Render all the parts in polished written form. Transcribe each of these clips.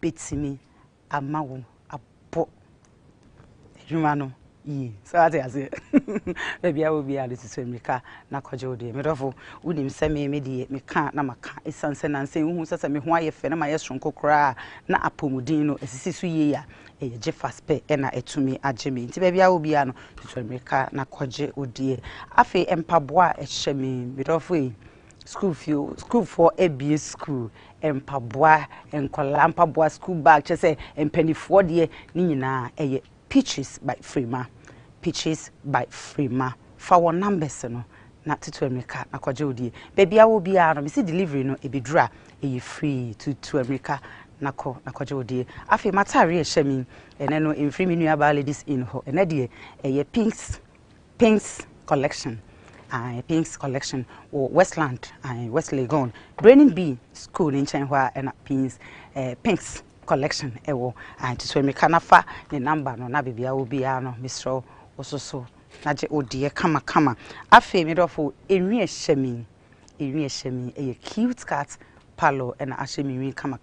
betimi amawo abo adwuma Ye, so I say, maybe I will be able to swim me car, na kojo de. Me dofo, unim se me me can't na maka. Esanse na nse hu sese me ho aye fe na maye sonko kra na apomudin no esisi so ye ya. Eye je fast pe e na etumi age me. Nti baby I will be ano to swim me car na koje odie. Afi empaboa ehye me dofo e. School for ABA school empaboa enkola empaboa school bag che se empanifo de ni nyina eye Peaches by Freema. Peaches by Freema. For our numbers, no, not to America, na Kojodi. Baby, I will be out. See delivery, no, it be dry, free to America, na Kojodi. I feel Matari Shemi, and then in free menu about ladies in her, and idea a Pinks collection. Pinks collection or Westland and West Legon. Brandon B school in Chenhua and Pinks. Collection ewo to so me kanafa ne number no na bibia wo bia no misro ososo na je odie kama afi me dofo enwi ehemi e cute cat palo and ashemi wi kama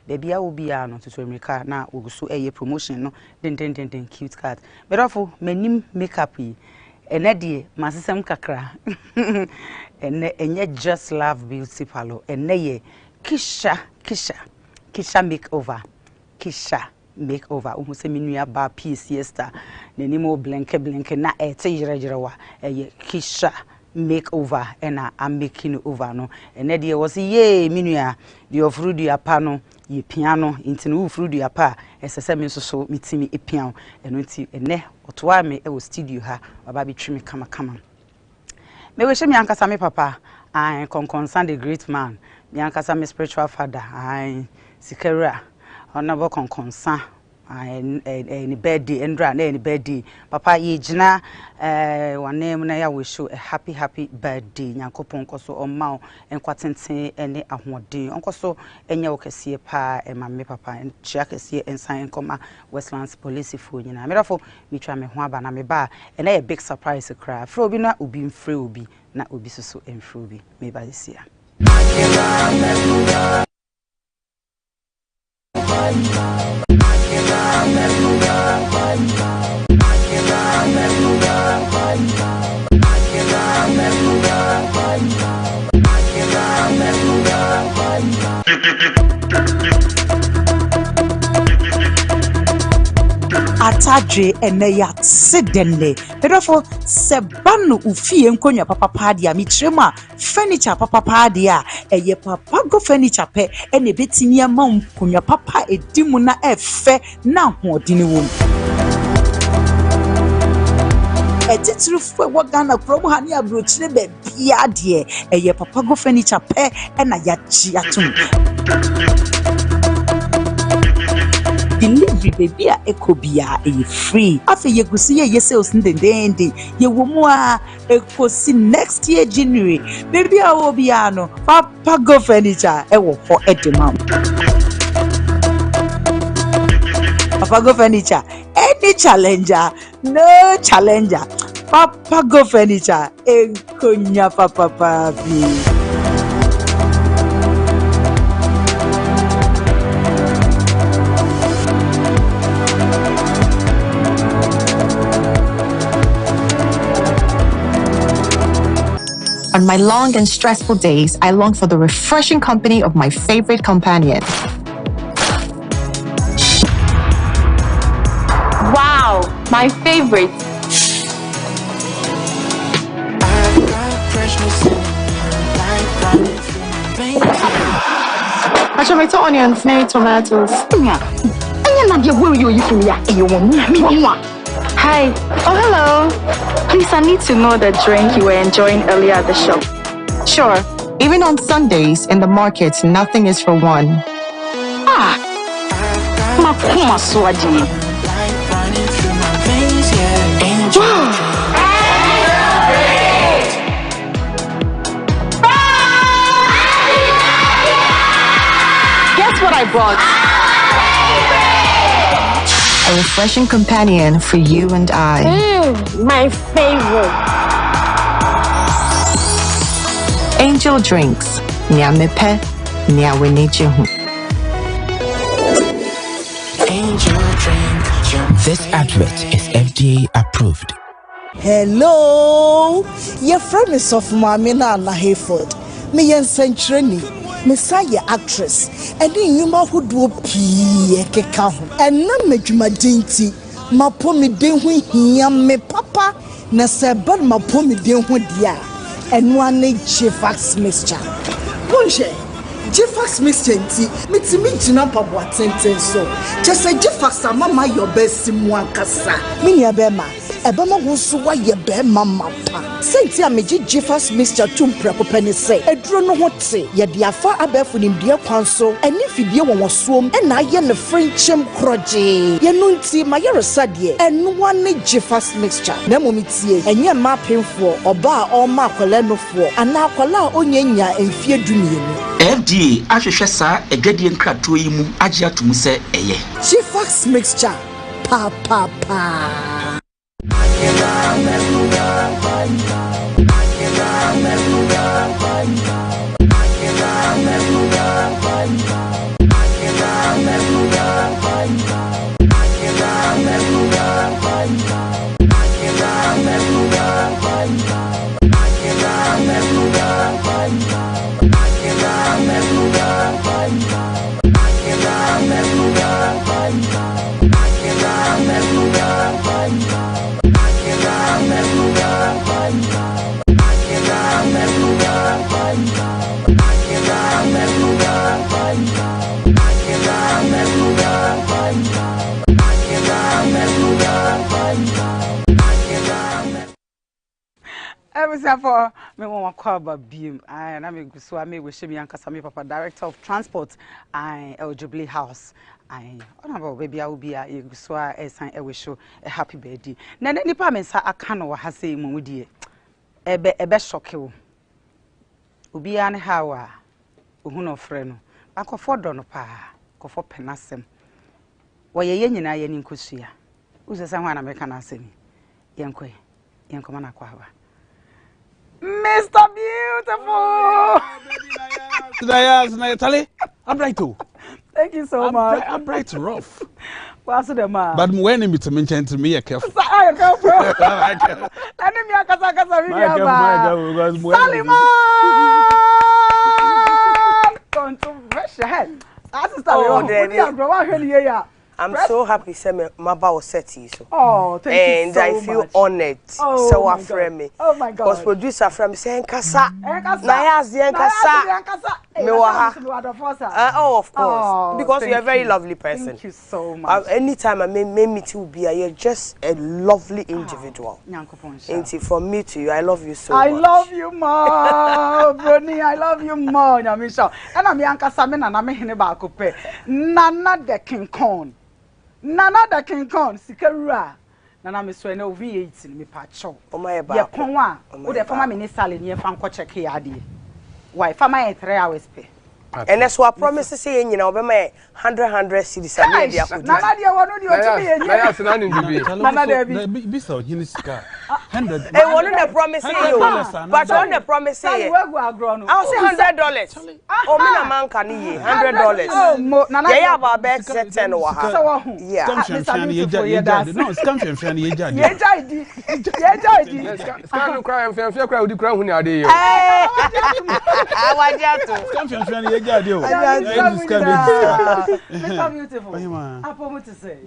bibia wo bia no to so me ka na oguso eye promotion no den cute cat me dofo manim makeup yi ene die masesem kakra ene enye just love beauty palo ene ye kisha makeover Kisha makeover uhu se minua ba siesta nenimo blenke na ete jirewa Kisha makeover ena am making over no ene de was ye minua de ofru du apa no ye piano intinu ufru du apa esese me so mitimi epian eno nti ene otoa me e wo studio ha baba bi twimi kama me we she me ankasa me papa I concern the great man me ankasa me spiritual father I sikera Honorable concern any birthday endra na any birthday papa ye gina one name na ya we show a happy birthday nyankopon koso omma enkwatenten ene ahoden onkoso enye wokese pa e mamme papa chia kese ensan koma Westlands police fo nyina merafo mitwa me ho aba na me ba ene a big surprise cry fro obi na obi mfre obi na obi soso emfre obi me ba this year Atadre eneya sedenne pedofo sebanu ufie nkonya papa padia mitrema furniture papa padia eye papa go furniture pe ene betimi ama nkonya papa edimu na efe na hoodini wo etitrufu wogana promo hani abrochire be bia de eye papa go furniture pe ena ya chi atum delivery baby a ekobia e free afi yegusi ye sales ndendende ye womu a ekosi next year January baby a obia no papa go furniture e wo ho edema papa go furniture any challenger no challenger papa go furniture enkonya papa papi On my long and stressful days, I long for the refreshing company of my favorite companion. Wow, my favorite. Tomato onions, maybe tomatoes. Hi. Oh, hello. Please, I need to know the drink you were enjoying earlier at the shop. Sure. Even on Sundays in the market, nothing is for one. Makuma swaji. Guess what I brought? A refreshing companion for you and I. My favorite. Angel Drinks. Nya mepe, nya weniche hu. This advert is FDA approved. Hello, your friend is of Mamina and Hayford. Me and Century, Messiah actress, and then you ma who do pee and not make my dainty. Ma pomi den when me papa, na saban ma pomi den when dia, and one Jifax mixture. Bonje, Jifax mixture, Mitsi Mijina Pabwa Tenten so. Just say Jifax, Mama, your best Simwankasa. Minya Bema. Ebama wusu wa ye be mama pa senti a meji Jifax mixture tumpre ko pani se eduro no hote ye de afa abefu nim de kwan so eni fidie won soom e na ye ne frinchem kroje ye no nti ma ye resade enu wa ne Jifax mixture na momitie enye ma penfo oba a o ma akwala no fo ana akwala a onyanya emfie dumienu FDA ahwehwe sa edwadie nkrato yi mu agye atum se eye Jifax mixture pa pa pa for me won call about beam and I'm so I me we shemi ankasa me papa director of transport and El Jubilee House I honorable baby I will be a so e san e we show a happy birthday na nipa me sa aka no ha sei mu die ebe shock wo obi an hawa ohu no frɛ no akofo do no pa akofo penasem wo ye nyina ye ni nkosua uze san ho na me kana asemi yenko na kwa ba Mr. Beautiful! Nayas, Tali, I'm bright too. Thank you so much. I'm bright rough. What's the man? But when you meet mention to me, a careful. I'm careful. Let me a casa Salima! Controversial. I'm so happy Seme Maba was set you so. Oh, thank you so much. And I feel honored. Oh, so afraid me. Oh my God. Because producer from saying Kasa. Nayas Kasa. Oh, of course. Oh, because you're a very lovely person. Thank you so much. Anytime I may meet you be you're just a lovely individual. And from me to you, I love you so much. I love you more, Bonney. I love you more, Nyamisha. And I'm Yankasa men and I'm hene ba kope. Nana the King Kong. Nana the King Kong, Sikerua. Nana me so na V8 me pacho. Oh my ba. Ye konwa. O de former minister le nie fan ko check here ade. Why farmer 3 hours pay. And that's what I promise to say, you know, be my 100 cities and media. Nana dia wonu di o ti be yen. Nayas na ndu bi. Nana dia bi. Be so Hinisika. 100. Hey, one of the promises you. But on the promises. I'll say $100. Oh, me na man can ye $100. Oh, Nana. Yeah, about bet set 10 wa. Yeah. No, scam friend ye jadi. Ye jadi. Scam cry and fear cry udi cry hu ni ade yo. Eh. Awajato. Scam friend ye jadi o. Mr. Beautiful. Apo mo to say.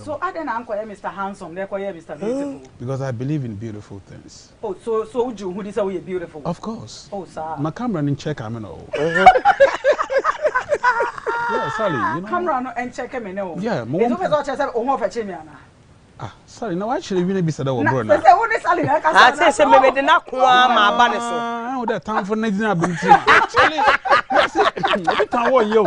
So I then uncle Mr. Handsome, they call Mr. Beautiful. Because I believe in beautiful things. Oh, so you who this way beautiful? Of course. Oh, sir. My camera in check, I mean, oh. Yeah, Sally, you know. Camera and check him, no. Yeah, sorry, no, actually, we need to be said over, bro. I say, maybe the knock my banner. I know that time for nothing. Actually, every time what you.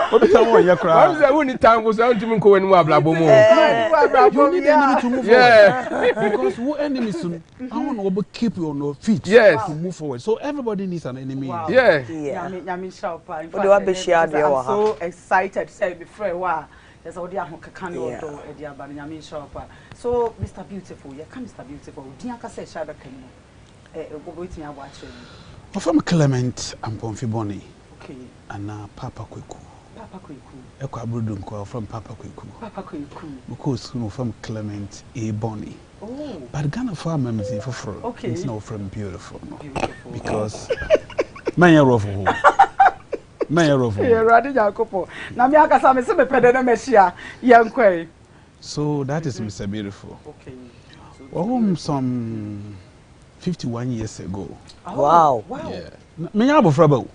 What is that you cry? What is that only time was out to me go and wabble more? You need enemy to move forward. Because who enemy soon? I want to keep you on your feet. Yes. To move forward. So everybody needs an enemy. Wow. Yeah. I'm so excited to say before a while. There's already a Hokakano or a Diabani shop. So, Mr. Beautiful, you come, Mr. Beautiful. Dianca says, Shabba can waiting and watching. From Clement and Bonney. Okay. And Papa Quick. Papa Kweku. Ekwa Abrodunko from Papa Kweku. Papa Kweku. Because from Clement, Bonney. Oh. But Ghana farm is for okay. It's not from beautiful. Beautiful. Because Manya Rofu. Manya Rofu. Yeah, Radi Jacopo. Now me akasa me se me pede na mehia yankwe. So that is Mr. Beautiful. Okay. So some 51 years ago. Oh, wow. Yeah. Menya abofraba.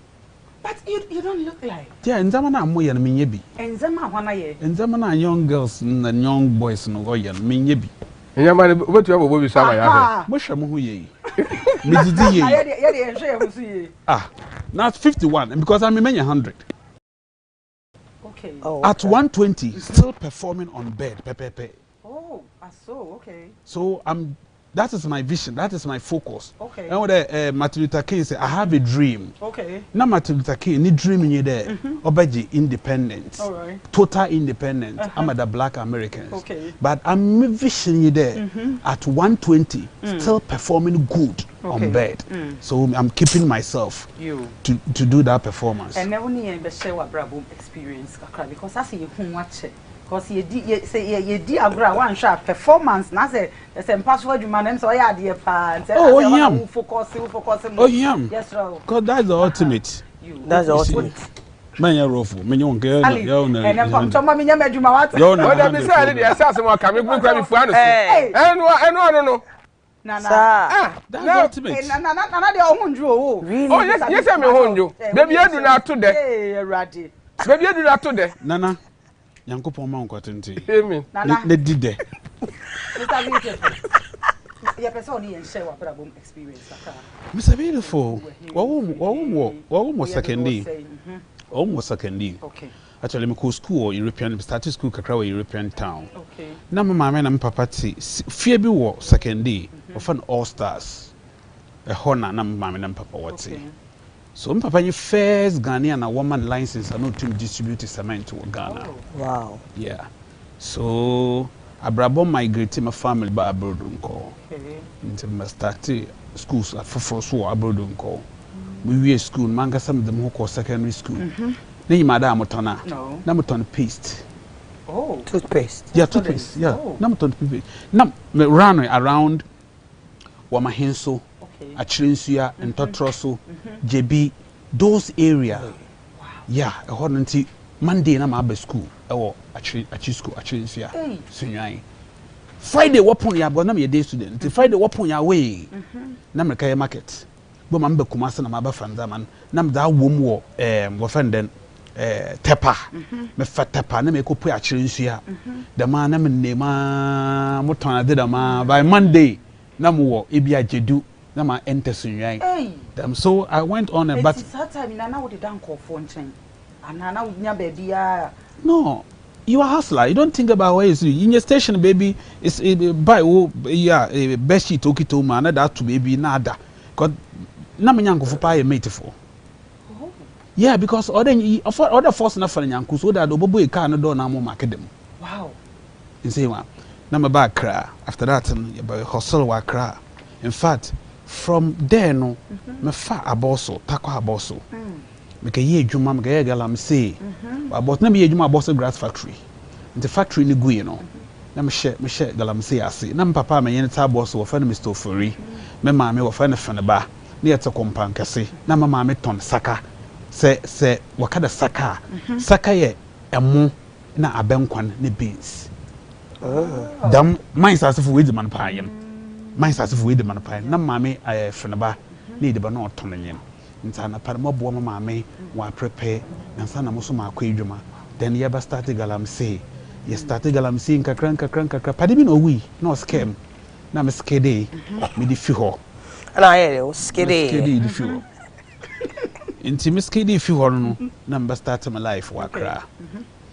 But you don't look like. Yeah, nzama na mo yan menye bi. Nzama hwana ye. Nzama na young girls and young boys no go yan menye bi. Nyama wetu abo bobi sama ya he. Mo hwe mo ho ye. Me didi ye. Ye de enhwe ye husu ye. Now 51 and because I'm menya 100. Okay. Oh, At 120 still performing on bed pepepe. Oh, so okay. So that is my vision, that is my focus. Okay. And what Martin Luther King said, I have a dream. Okay. Now Martin Luther King, ni dream in there. Obaji independence. All right. Total independence. I'm the black Americans. Okay. But I'm vision there at 120, still performing good on bed. So I'm keeping myself to do that performance. And never need to share what Brabo experience because I see you who watch it. Because you did a one shot performance. Now say there's impossible you man so yeah dear pa. Oh yeah. Focus. Oh yeah. Yes sir. Because that's the ultimate. That's the ultimate. Manya rofu, menya onke yo na. And I'm from mama nya meduma what? Yo na. What dem say dey assess mo ka me gbe kwa me fu anu so. Eno no. Nana. That's the ultimate. Nana dey ohunju o. Oh yes say me honjo. Baby edu na to de. Eh Erade. Baby edu na to de. Nana. Yankopon ma nkwatenti. Amen. Ne dide. Mr. Beautiful. Your person ni share what Brabo experience aka. Mr. Beautiful. What secondary? Almost secondary. Okay. Actually, me go school European, started school kakra European town. Okay. Na mama me na me papa ti fear bi wo secondary of an all stars. A honor na mama me na papa what. So my papa first Ghanaian woman license and not to distribute cement to Ghana. Oh. Wow. Yeah. So Abrabo migrated my family by Abrodunko. Okay. Until I started schools at first Abrodunko. We were school, manga some of them who call secondary school. Then you madam motona. No. Namuton paste. Oh. Toothpaste. Yeah, toothpaste. Yeah. Oh. Namuton paste. Nam me ran around Wamahenso. Achirinsuya and Totroso, JB, those area. Wow. Yeah, a hornity Monday na mabe school. Or Achirinsuya. Sunyai. Friday wapon ya bona me day student. Friday wapon ya way. Na me kay market. Bo mambe kumasa na maba fanda man. Na me da wom wo wo fenden tepa. Me fa tepa na me ko pu Achirinsuya. Da ma na me nema moton ade da ma by Monday na mo wo ebia jedu. Nama enter Sunyai. So I went on a but that time Nana would done call phone chain. And Nana would never be no, you are a hustler. You don't think about where is you in your station, baby. It's by a best sheet took it to man that to baby nada. Cause Namanyanko for pay a mate for. Yeah, because other force enough for Yanko so that the boy can't do no more market them. Wow. You see one. Number back cry. After that, hustle wa cry. In fact, from there no me fa aboso takwa aboso me ka ye adwuma me ka ye galam say about na me ye adwuma aboso grass factory the factory ni gu no na me she galam say ase na papa me yen ta aboso wo fa na Mr. Ofori me ma me wo fa na fene ba na ye te kompan kase na mama me ton saka se wakada saka saka ye emu na abenkwan ne beans dam mines asefo we di man pa yem mines as if we demand pie. Na mammy, I frenaba, need but not tonning. In Sana Paramo, mammy, while prepare, and Sana Musuma quadruma. Then ye ever started galam say, ye started galam seeing cranka, padimino we, no scam. Na Miss Kede, me the fuho. And I was skiddy the fuho. Into Miss Kede fuho, number started my life, wakra.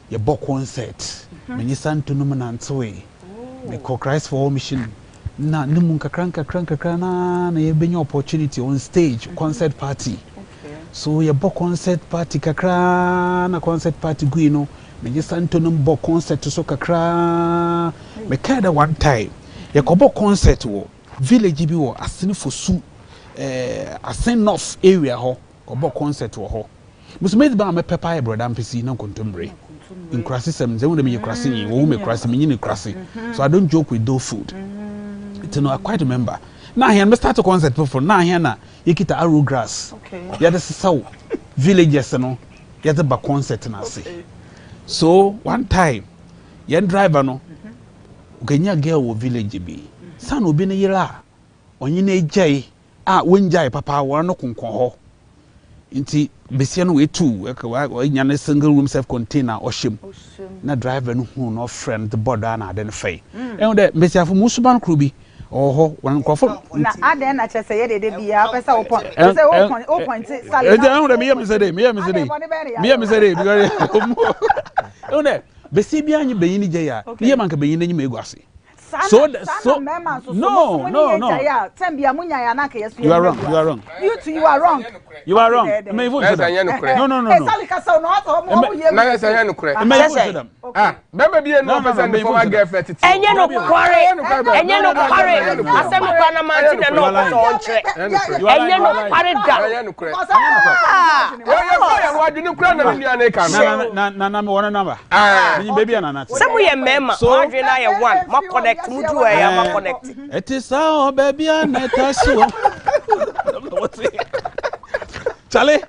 Ye book one set, many son to Numan way. Me call Christ for all mission. Na nimunka kranka na ye benyo opportunity on stage concert party. So ye bo concert party kakra na concert party gu no me just antonum bo concert so kakra me kada one time ye ko bo concert wo village bi wo asene fosu asen north area ho ko bo concert wo ho Musumezi ba me pepper brother mpisi na kontombre. In crassi sem ze wona me crassi wo me crassi me nyine crassi. So I don't joke with those food. It's no I quite remember. Now here me start a concert before now here na yekita arrow grass. Okay. Yeah this is how villages no yeah the concert na say. So one time yen driver no ukenya girl wo village bi. San obi ne yira onye na ejai wonjai papa won no konkon ho. Nti besia no we two we nya na single room self container oshim. Na driver no hu no friend the border na identify. And the besia fo musuban kru bi oh wan krofo na aden na chese ye de bia pesa o point say o point salary e dey me say dey because one besi bia anyi beyin je ya ye man ka beyin nyi me guase so no you are wrong you too you are wrong me vote for them no na say yan no kure me vote for them bema bi no person before my girlfriend titi enye no kware asem kwa na manti na no so nche enye no kware da enye no kure ya wadwini kure na ndia na ka na me wona number me baby na na se mu ye mema wadwe na ye one ma connect mu du ya ma connect it is how baby na tasu Charlie.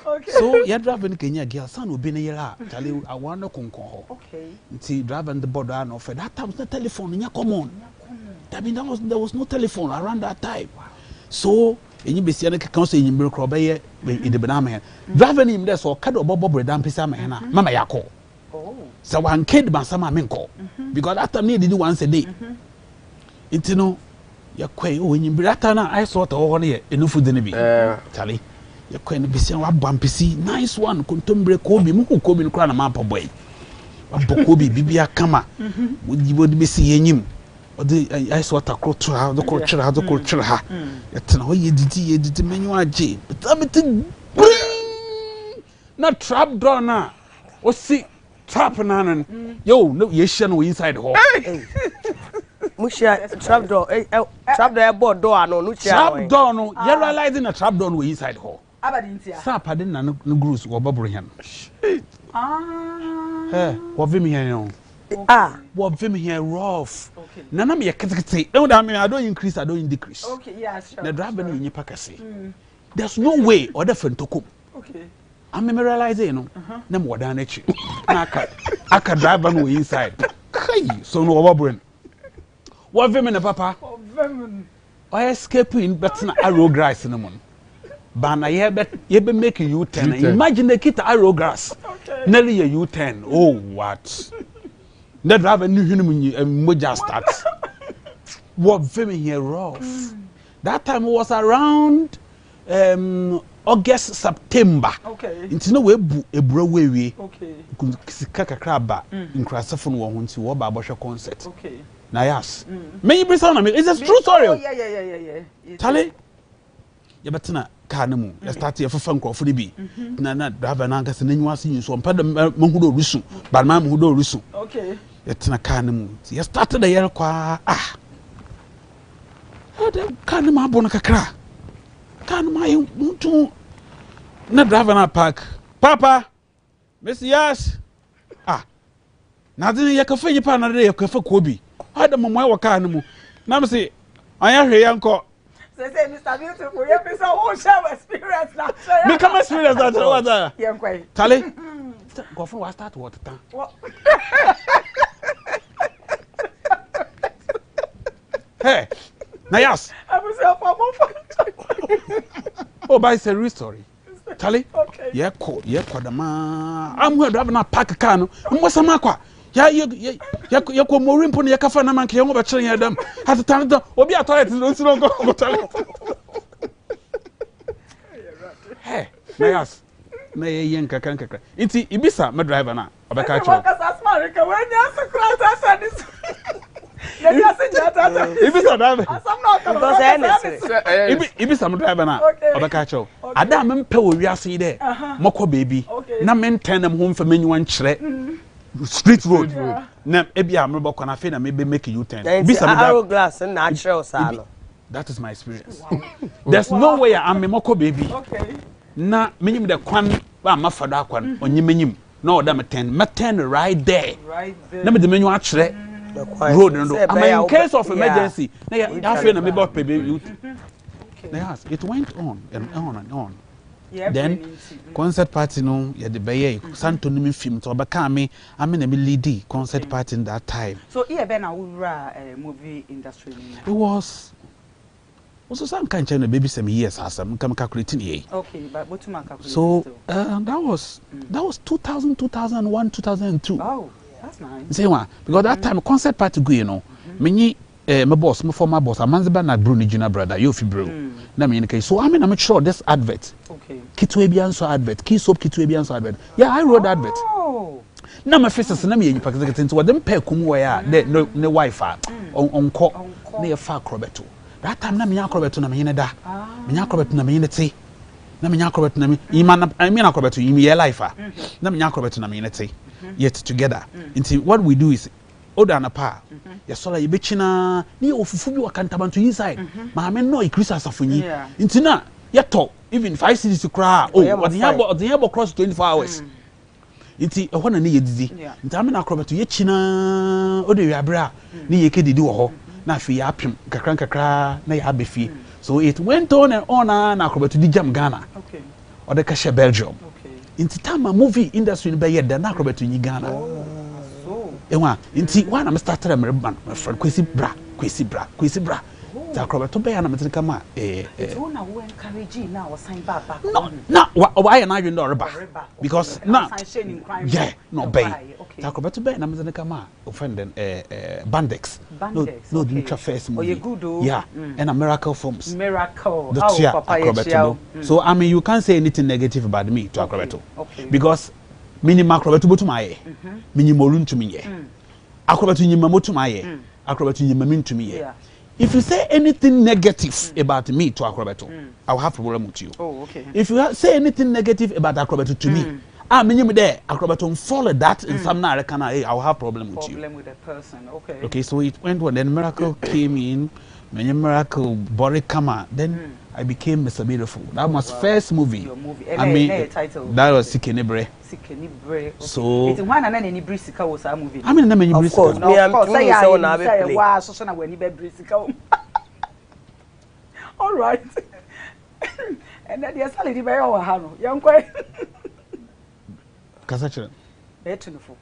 Okay. So you driving Kenya girl son obi na yela Charlie I want to konkon ho. Okay. Nti driving the border no for that time the telephone nya common. I mean there was no telephone around that time. So enyi besia na kan so enyi mbere kro be ye ide be na me. Driving him there so kada obobo breda mpesa me na mama yakọ. Oh. So one kid ban sama me nko. Because that time need once a day. Nti no yakọ o enyi mbere ata na I saw to ho ne ye enufu de ne bi. Charlie you can be saying what bumpy nice one contemporary Kobe muku Kobe no kra na mapa boy Kobe bibia kama would be see him or the ice water crotch how the culture ha yet na ye didi menu aje but everything na trap door na o see trap na yo no ye share no inside hall Musha trap door board door no trap door no you realizing a trap door no inside hall Sa pardon na no grus wo babro hen. Wo vim here no. Wo vim here rough. Na na me ketekete. E would I don't increase I don't decrease. Okay, yeah, sure. Na driver no nyi pakase. There's no way other friend to come. Okay. I'm realizing no. Na mo da na chi. Na aka driver no inside. Kai so no wo babro. Wo vim na papa. Wo vim. O escaping but na arrow grass no mo. Bana ye be make U10. Imagine the kit arrow grass. Okay. Nearly a U10. Oh what? The driver knew him moja start. What very here rough. That time was around August September. Okay. It's no way ebro we. Okay. Kaka kraba in Krasafon wo hunti wo ba bosho concert. Okay. Nayas. Me be sound me. It's a true story. Oh yeah. Tale. Ya betena kanemu ya start ya fafa nkofo ne bi na driver na ngase nanyu ase yinso mpa da mahudo rusu ba ma mahudo rusu okay ya tena kanemu ya start da yer kwa da kanemu abona kakra kanemu ayi mutu na driver na park papa Messias na dini ya kafa yipa na ya kafa kobi ada momo ya kanemu na me say anya hwe yanko say Mr. Beautiful, you be so who share experience now. Me come experience that what that. Yeah, quite. Tale. Go from what start what time? What? Hey. Nayas. I was here for Oh, by serious story. Tale. Okay. Yeah, the man. I'm going to drive na park car no. Mo sama kwa. Ya ko morimpo ne yakafa na manke ngo ba kire yadam at time da obi a toilet no si no go toilet hey Nayas na yen kakan kakra iti ibisa ma driver na obeka cho ka smart ka wanya secret sadis ya senjata ibisa driver asam na ka ibisa ma driver na obeka cho ada mempe wo wiase de mokọ baby na menten am ho mfa menyu an kire street road na ebi amrebo kwana fe na maybe make U10 be some arrow glass and natural salo that is my experience there's no way I'm a moko baby okay na minim the kwan ba ma fa da kwan onyimenyim no da me ten right there na me de menyu akere road no am in case of emergency na ya fe na me ba pebe Nayas it went on and on and on. Then concert party no ya de beye santo no me film to obeka me am na me lead concert party in that time. So here be na we movie industry. It was also some kind of baby some years as I'm calculating here. Okay, but what to calculate? So that was 2000, 2001, 2002. Oh, that's nice. Say one because that time concert party go you know. Me my boss, my former boss, Amanziba na Bruni Junior brother, Yofi bro. Na me okay. So I'm sure this advert. Okay. Kitwebian so advert, Kisop Kitwebian so advert. Yeah, I wrote advert. Oh. Na my face na me you pack into them pay kumu where the Wi-Fi on call near far Crobeto. That time na me yakrobeto na me yene da. Me yakrobeto na me yene te. Na me yakrobeto na me imana I mean akrobeto imi ye life ah. Na me yakrobeto na me yene te. Yet together. Until what we do is oda na pa. Ya sola ye bechina ni ofufu bi wakantabanto inside. Ma me no increase asafunyi. Until na ye talk even 5 cities to cry. Oh, what the hell cross 24 hours. Until e hona ni ye didi. Until me na akrobeto ye china oda wi abra ni ye kedidi wo ho. Na fi apim kakra na ya befi. So it went on and on na akrobeto di jam Ghana. Okay. Or the Kasha Belgium. Okay. Inti time movie industry be ye da na akrobeto yi Ghana. Oh. So. Ewa, inti one am started a man, my friend Kwesi bra. Ta akrobeto be ya na metin kama It's one who encourage now or sign back. No, why na you know reba. Because na yeah, no be. Ta akrobeto be na metin kama offend Bandex. No, the ultra first movie. Oh, you good. Yeah, and a miracle films. Miracle. The Akrobeto. So I mean, you can't say anything negative about me to Akrobeto. Okay. Because minimum Akrobeto to my minimum to me. Akrobeto nyima to my Akrobeto nyima to me. If you say anything negative about me to Akrobeto, I'll have a problem with you. Oh, okay. If you say anything negative about Akrobeto to me, minimum there, Akrobeto follow that in some Narakana, I'll have problem with you. Problem with the person, okay. Okay, so it went when then Miracle came in, Miracle Bori Kama, then I became Mr. Beautiful. That was first movie. Your movie. I mean, title. That was Sikenibre. Okay. So it's one and any Brisika was a movie. I mean, many of course, no, of course. I was so when you Brisika. All right. And then there's a by our Hano, young quay. Kasachin. Betuneful.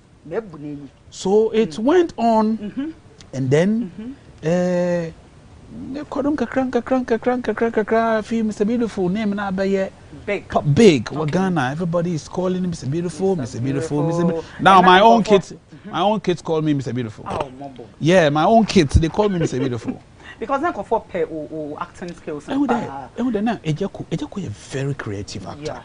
So it went on, and then Mr. Beautiful name na big Ghana. Everybody is calling him Mr. Beautiful, Mr. Beautiful. Now my own kids call me Mr. Beautiful. Oh, yeah, my own kids they call me Mr. Beautiful. Because now for pay or acting skills. Ejako is a very creative actor. Yeah.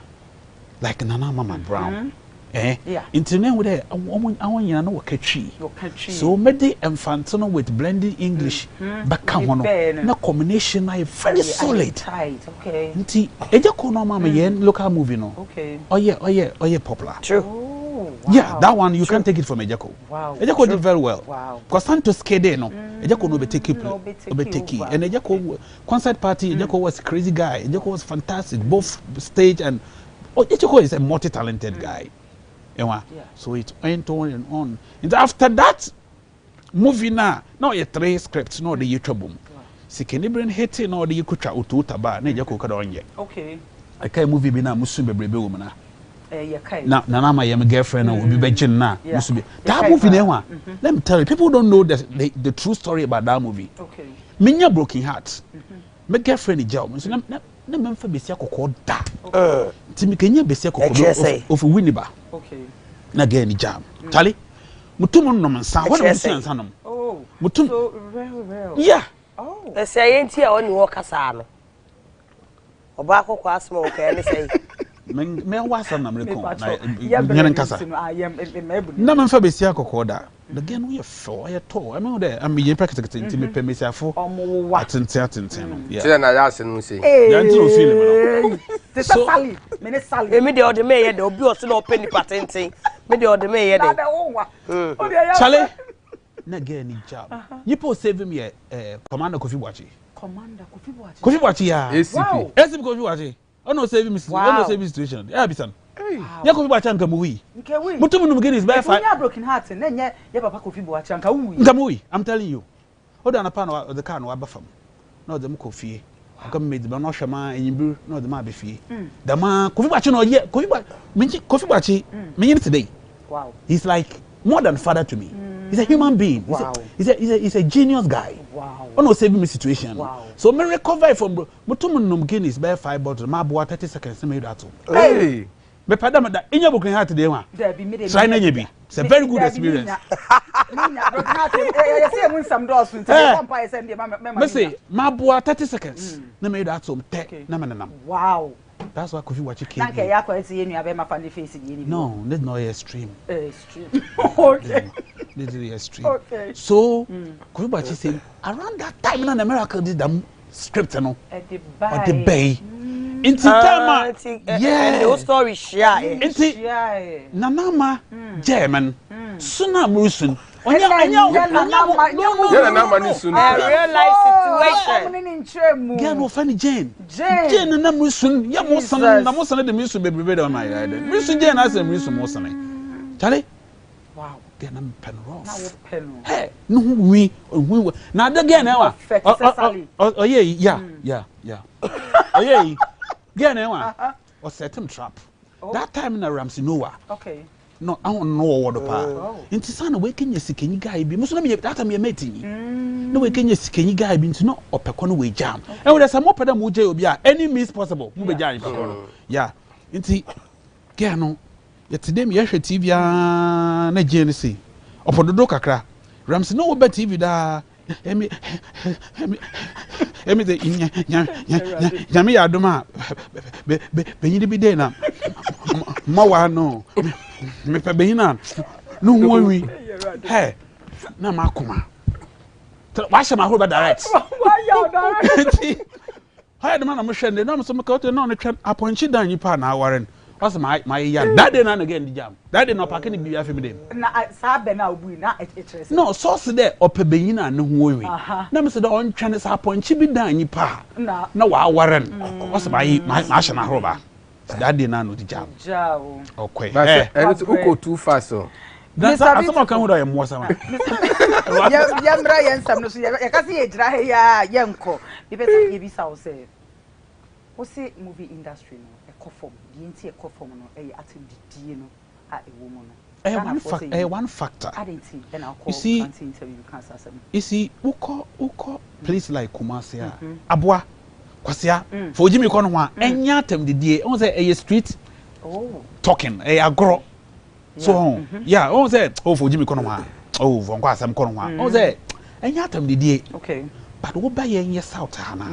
Like Nana Mama Brown. Yeah. Internet with I want you know catchy. So made infantino with blended English. But come on, no combination I very solid. Tight, okay. Nti ejako no mama yen local movie no. Okay. Oh yeah, popular. True. Oh, wow. Yeah, that one you can't take it from Ejako. Wow. Ejako did very well. Wow. Because Santos Kede no. Ejako no be take it. And Ejako concert party, Ejako was a crazy guy. Ejako was fantastic, both stage and Ejako is a multi-talented guy. Yeah. So it went on and on. And after that movie now you 3 scripts no the YouTube boom. Sikenibrain hate no the kucha ututa ba na Ejako kada onye. Okay. I can movie bi na musu bebrebe wo na. Na my girlfriend will be benching na musu be. That movie na let me tell you, people don't know the true story about that movie. Okay. Minya broken heart. My girlfriend is job. So na memfa besia kokko da. Timi kenya besia kokko of Winneba. Okay. Na get ni jam. Charlie. Mutum no nsa. What do you say nsa no? Oh. Mutum. So real. Yeah. Oh. They say enti a oni wo kasa no. Oba kokko asma o ka ni say. Me wasa na mrekon. Na nyen kasa. Na memfa besia kokko da. The game we are tall. I mean there. I mean you practice enti me pe mesia fo. Atenten. Yeah. Say na ya se no say. Ya ntino feel me. So Sally, me Sally. Me de ode me ye de obi o se na open patenten. Me de ode me ye de. Chale. Na get ni job. You post save me Commander Kofi Boachi. Commander Kofi Boachi. Kofi Boachi ya. ACP. ACP Kofi Boachi. Oh no save me. Oh no save me situation. Yeah, bisan. Ya Kofi Boachi nka muwi. Mutum no Guinness by 5. You broken heart and then ya papa Kofi Boachi nka wuwi. Nka muwi, I'm telling you. Oda na pa no the car no abafam. No dem Kofi. Aka me de no hwema enyimbiru no dem abefie. Da ma Kofi Boachi no ye Kofi Boachi me today. Wow. He's like more than father to me. He's a human being. Wow. He's a genius guy. Wow. Oh no, saving me situation. Wow. So me recover from Mutum no Guinness by 5 bottles. Ma boa 30 seconds me that. Hey. Me pada me da enya broken heart today one. There be me. Try na be. It's a very good experience. Broken heart. You see mun some doors into the vampire send me me say ma boa 30 seconds. Na me that so te na me nam. Wow. That's why Kofi Boachi came. Nanke ya ko eti enu abema fan face ni. No, that's not extreme. Extreme. Okay. This is extreme. Okay. So Kofi Boachi say around that time in America did the script no. At the bay. Inti time yeah. And the whole story share. Inti Nanama German. Suna Musun. A real life situation. Girl no funny Jane. Jane na Musun. Ya mo san na mo san de Musun be be on my head. Musun Jane as Musun mo san. Charlie. Wow. Girl na pen rough. Na pen. Hey, no we na the girl na wa. Oh yeah. Oh yeah. Girl na wa. O set him trap. That time na Ramsey Noah. Okay. No, I don't know what the pa. Inti sana we kenye sikenyi guy bi. Muso na me that time ye meeting. No we kenye sikenyi guy bi nti no opekono we jam. And we some opeda mu je obi a any means possible. Mu be jam pekono. Yeah. Inti girl no yesterday me hwe TV a na je ne si. Opododo kakra. Ramsey no we be TV da. Emi de nyame ya adoma be nyidi bi de na mawa no me pe be na no nwi he na makoma wa sha ma ho ba direct Why you direct? ha de na mo hwende na mo so me ka to na no twa aponchi dan nipa na awaren what's my yan that day na again the jam that day no parking bi afi me dem Na sa be na obu na etres no source there opebenyi na ne ho wi na me se da on twa ne sa ponchi bi dan nipa na wa awaren what's my hye na horoba that day na no the jam jao okay and it's uko too fast so that's asama kan ho da yemo sama yamra yensam no so ya kasi ye jira he ya yenko bi pese ye bi sa o se o se movie industry no ekofom di enti ekofom no e atim didie no a ewo mo no one factor identity then I'll call you see interview cancer asem you see uko place like Kumasi a aboa kwasia for Jimmy kono ho a enya atem didie on say e street talking e agro so yeah on say for Jimmy kono ho a for kwa asem kono ho a on say enya atem didie okay but wo ba ye south ha na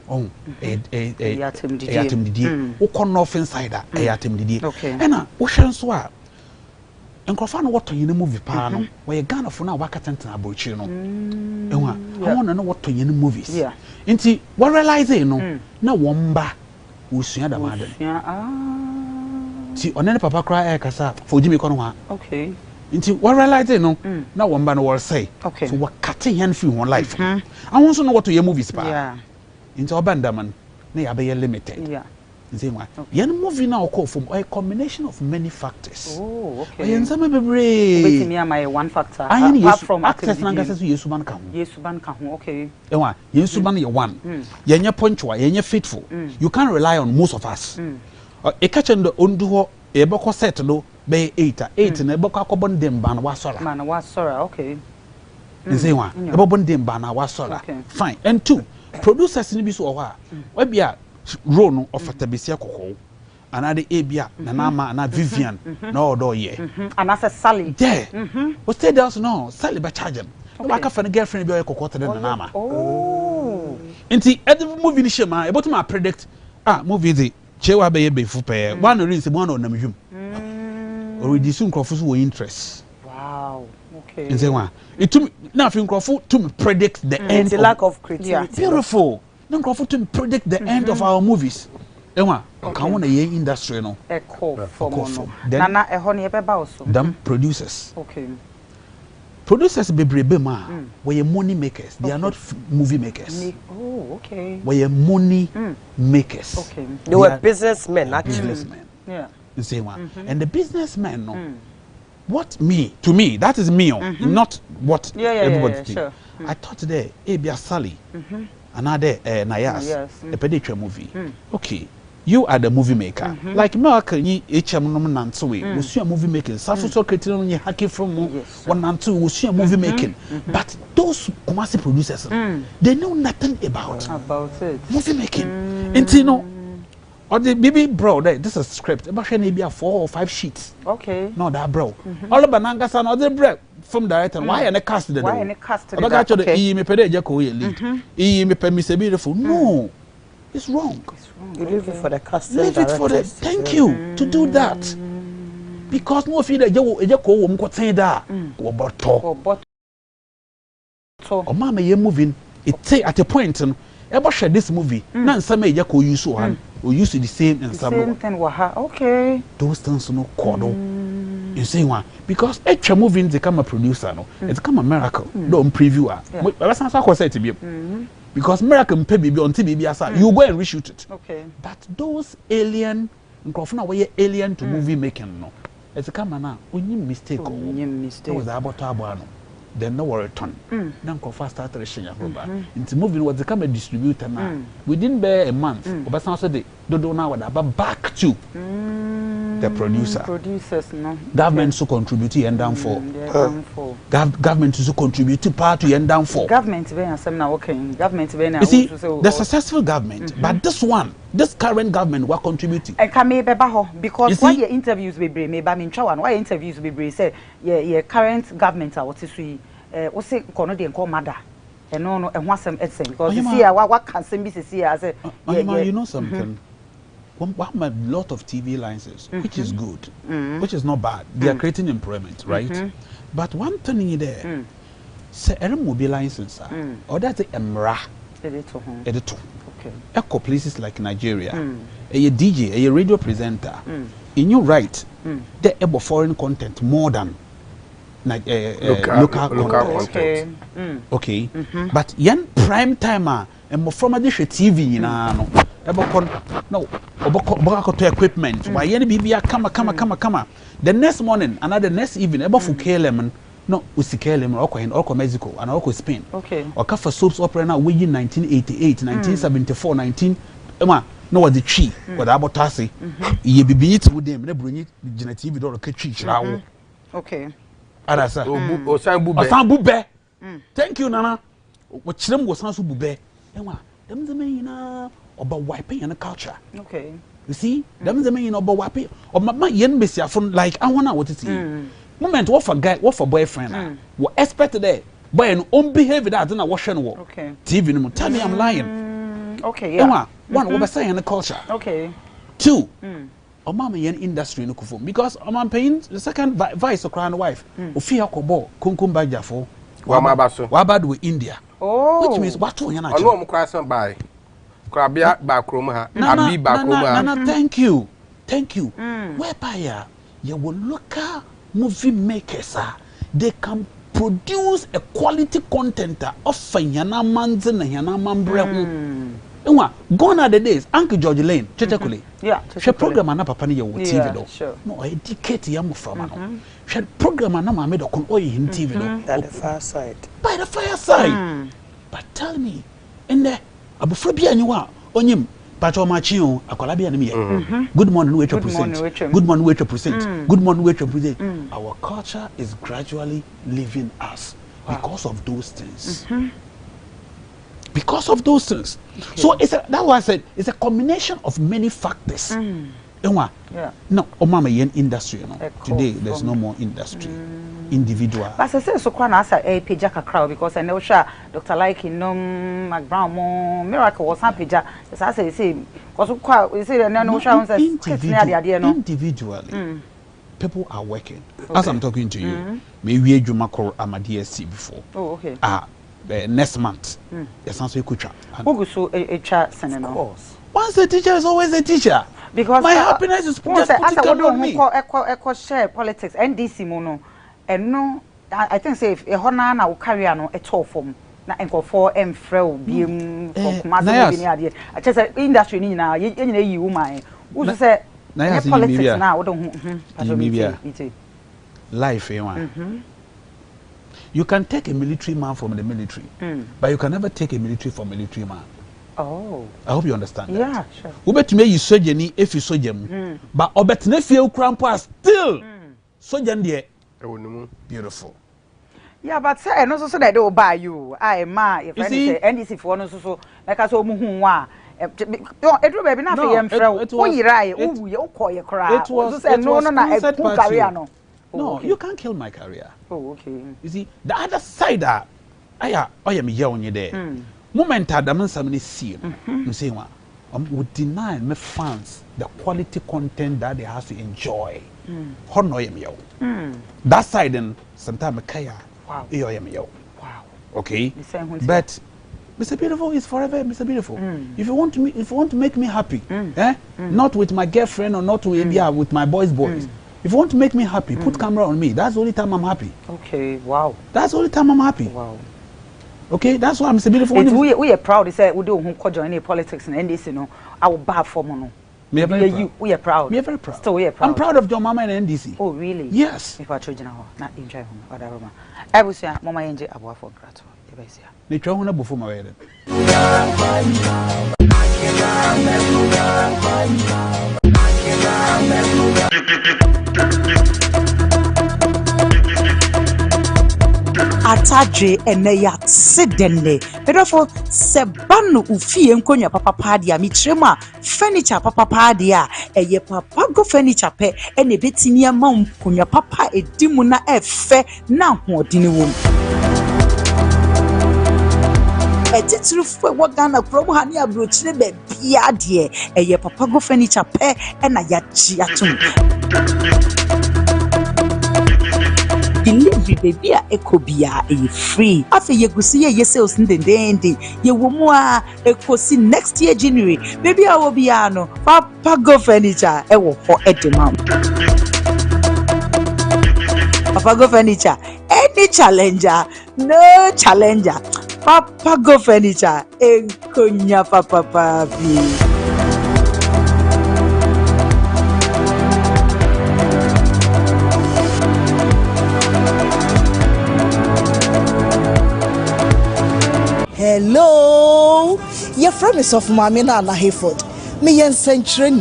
yatem didie wo kono off inside yatem didie okay ena wo hwe nso a enkrofo na woto yene movie pa no we Ghana fo na wakatenten abrochi no ehwa awon na woto yene movies nti we realize no na womba osua da maden ti onene papa cry kasa for Jimmy kono ha okay nti we realize no na womba no will say okay so we cutting hand free one life awon so na woto yene movies pa nti obanda man na ya be limited nzema yan movie na okọ from a combination of many factors okay yenzama bebre obetimi am one factor apart from actors na ngasa so yesuban ka ho okay enwa yesuban ye one yenye punctual yenye faithful you can't rely on most of us e kache ndo ondu ho e beko set no be 8 na e beko akobon dem ba na wasora okay nzema e beko dem ba na wasora fine and two producers ni bi so ho a wa bia role no of Tabesia Koko another Abia Nanama and Vivian no do ye and as a Sally yeah what stay there no Sally ba charge him no ka fa girlfriend bi Koko to the Nanama nti every movie ni shema about my predict movie the chewa be ye be fu pe one rinse one on namhum already soon crofo so interest wow okay nse wa it na fi crofo to predict the end the lack of creativity beautiful no crofo to predict the end of our movies enwa kan wona ye industry no for nana eho ne be ba oso them producers okay producers bebrebe ma we money makers they are not movie makers okay we money makers okay they were businessmen actually yeah say one. And the businessmen no. What to me, that is me, not what everybody thinks. Sure. I thought today, Abia Sally, another Nayas, a pediatric movie. Okay, you are the movie maker. Like America, you HM was your movie making. Safu creating you hacking from one and two was your movie making. But those Kumasi producers, they know nothing about it. Movie making. And you know, or the baby bro, this is a script. About maybe 4 or 5 sheets. Okay. No, that bro. All about Nangas and other bread from director. Why and a cast the why and a cast the about actually me pede jako lead. Me pe me se beautiful. No. It's wrong. You leave it for the casting. Leave it for the thank you to do that. Because no feel that you go wom ko ten da. Or bottle. Or mama you moving. It take at a point ever share this movie. Nan some you go use one. We use the same and same thing okay. Those things no cordo. You see one because extra movie they come a producer no. It's come a miracle. Don't previewer. That's not what I say to be. Because miracle pay baby on TV asa you go and reshoot it. Okay. But those alien nkofuna we alien to movie making no. It's come now. Only mistake That was about no. Then no return. Then Kofa started reshing Yahoba. Into moving was become a distributor now. Within bare a month, Obasan said they don't know what but back to the producer. Producers no. Government so contribute and down for. Government to contribute to part to end down for. Government be some now working. Government be now. You see, the successful government, but this current government were contributing. And can me beba ho because why your interviews be bring me ba me ntwa one why interviews be bring say your current government are what is we we say kono dey call mother and no and wasem etsen because you see what can say be see as you know something. We have a lot of TV licenses, which is good, which is not bad. They are creating employment, right? But one thing in there, say a mobile license, or that's a MRA, editor. Okay. Echo places like Nigeria, a DJ, a radio presenter, in your right, they able foreign content more than local content. Okay. But yen prime timer and more from a dish TV no. No, to equipment. Why any BBA come. The next morning, another next evening, about for Clement, no, we see Clement, or Mexico, and or Spain. Okay. Or Kafa soaps opera now, we in 1988, 1974, 19. No, what the tree, what about Tassi? Ye be it with them, they bring it, TV or a okay. Arasa, or Sambu. Thank you, Nana. What Chim was Sansu Bube. Them the main about wiping and a culture. Okay. You see, them the main about wiping or my yen bessia from like I wanna what to see. Moment what for guy, what for boyfriend. What expected there by an own behavior that didn't wash and walk. Okay. TV no tell me I'm lying. Okay, yeah. One over saying the culture. Okay. 2. Or mama yen industry no kufo because I'm paying the second vice or crown wife. Ofia kobo kunkumba jafo. Wabad with India. Oh. Which means what to yana. I know I'm crossing by. Krabia bakroma abi bakroma. Thank you. Whereby you will look at movie makers, they can produce a quality content of yana manz and yana mambre. Gone are the days, Uncle George Lane, Chetakuli. Yeah, she program and papa ni TV do. Sure. No, I educate yamu from she program and I made a con oil in TV do. At the fireside. By the fireside. But tell me, in there, Abufrabia and you are on him. Pacho Machio, a Colabia and Good morning, wait to present. Good morning, wait to present. Good morning, wait to present. Our culture is gradually leaving us because of those things. Because of those things. Okay. So that's why I said it's a combination of many factors. Yeah. No, mama yen industry. Today there's no more industry. Individual. But I say so kwana asa page crowd because I know sure Dr. Like no McBrown mo miracle was page. I say because we say no sure individually. People are working. Okay. As I'm talking to you, maybe you makor amadia before. Oh, okay. Next month, there's also a kucha. Of course. Once a teacher is always a teacher. Because my happiness is just on me. Echo share politics, NDC mono, and no, I think say if a honana will carry on a toll form, na enko for frail beam for Kumasi. I just say industry now, you woman. Who say Nayas politics now. Life, you can take a military man from the military, but you can never take a military from a military man. Oh, I hope you understand that. Yeah, sure. We bet me you surgeon if you surgeon, but obet nephew crampa still surgeon there. Beautiful. Yeah, but say and also so that they will buy you. I ma if anything NDC for no so like I saw muhu wa. It baby na fe yem frɛ wo yirai wo ye ukoye kra. It was na career no. No, you can't kill my career. Oh, okay. You see, the other side I am here on you there. Moment Adam somebody see you say what would deny my fans the quality content that they have to enjoy. That side then sometimes kaya. Wow. Wow. Okay. But Mr. Beautiful is forever Mr. Beautiful. If you want to make me happy, not with my girlfriend or not with my boys. If you want to make me happy, put camera on me. That's the only time I'm happy. Okay. Wow. That's the only time I'm happy. Wow. Okay, that's why I'm Mr. Beautiful. We are proud. They say we do who join any politics and NDC. No, I will bar for mono. We are proud. We are very proud. Still, we are proud. I'm proud of John Mama and NDC. Oh, really? Yes. If I told you now, not enjoy home. Whatever. I will say, Mama enjoy about for grato. They try to before my wedding. Ataje eneya sidenne therefore sebanu ufie nkonya papa padia mi trema furniture papa padia eye papa go furniture pe ene betimi ama nkonya papa edimu na efe na hoodini wom etitru fwe wagana promo hani abrochire be bia de eye papa go furniture pe ena yachi atum delivery baby a ekobia e free afi yegusi ye sales ndendende ye womua ekosi next year January baby a wo bia no papa go furniture e wo ho edemam papa go furniture any challenger no challenger papa go furniture enkonya papa papi. Hello, your friend is of Mamina and Hayford. Me yen century,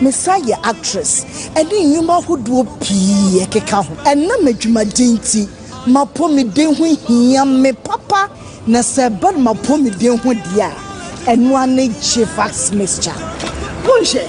Messiah actress, and then you ma who do pee keka and na me juma dinti ma po me den hu hia me papa na se bad ma po me den hu dia and one Jefax mixture. Bonje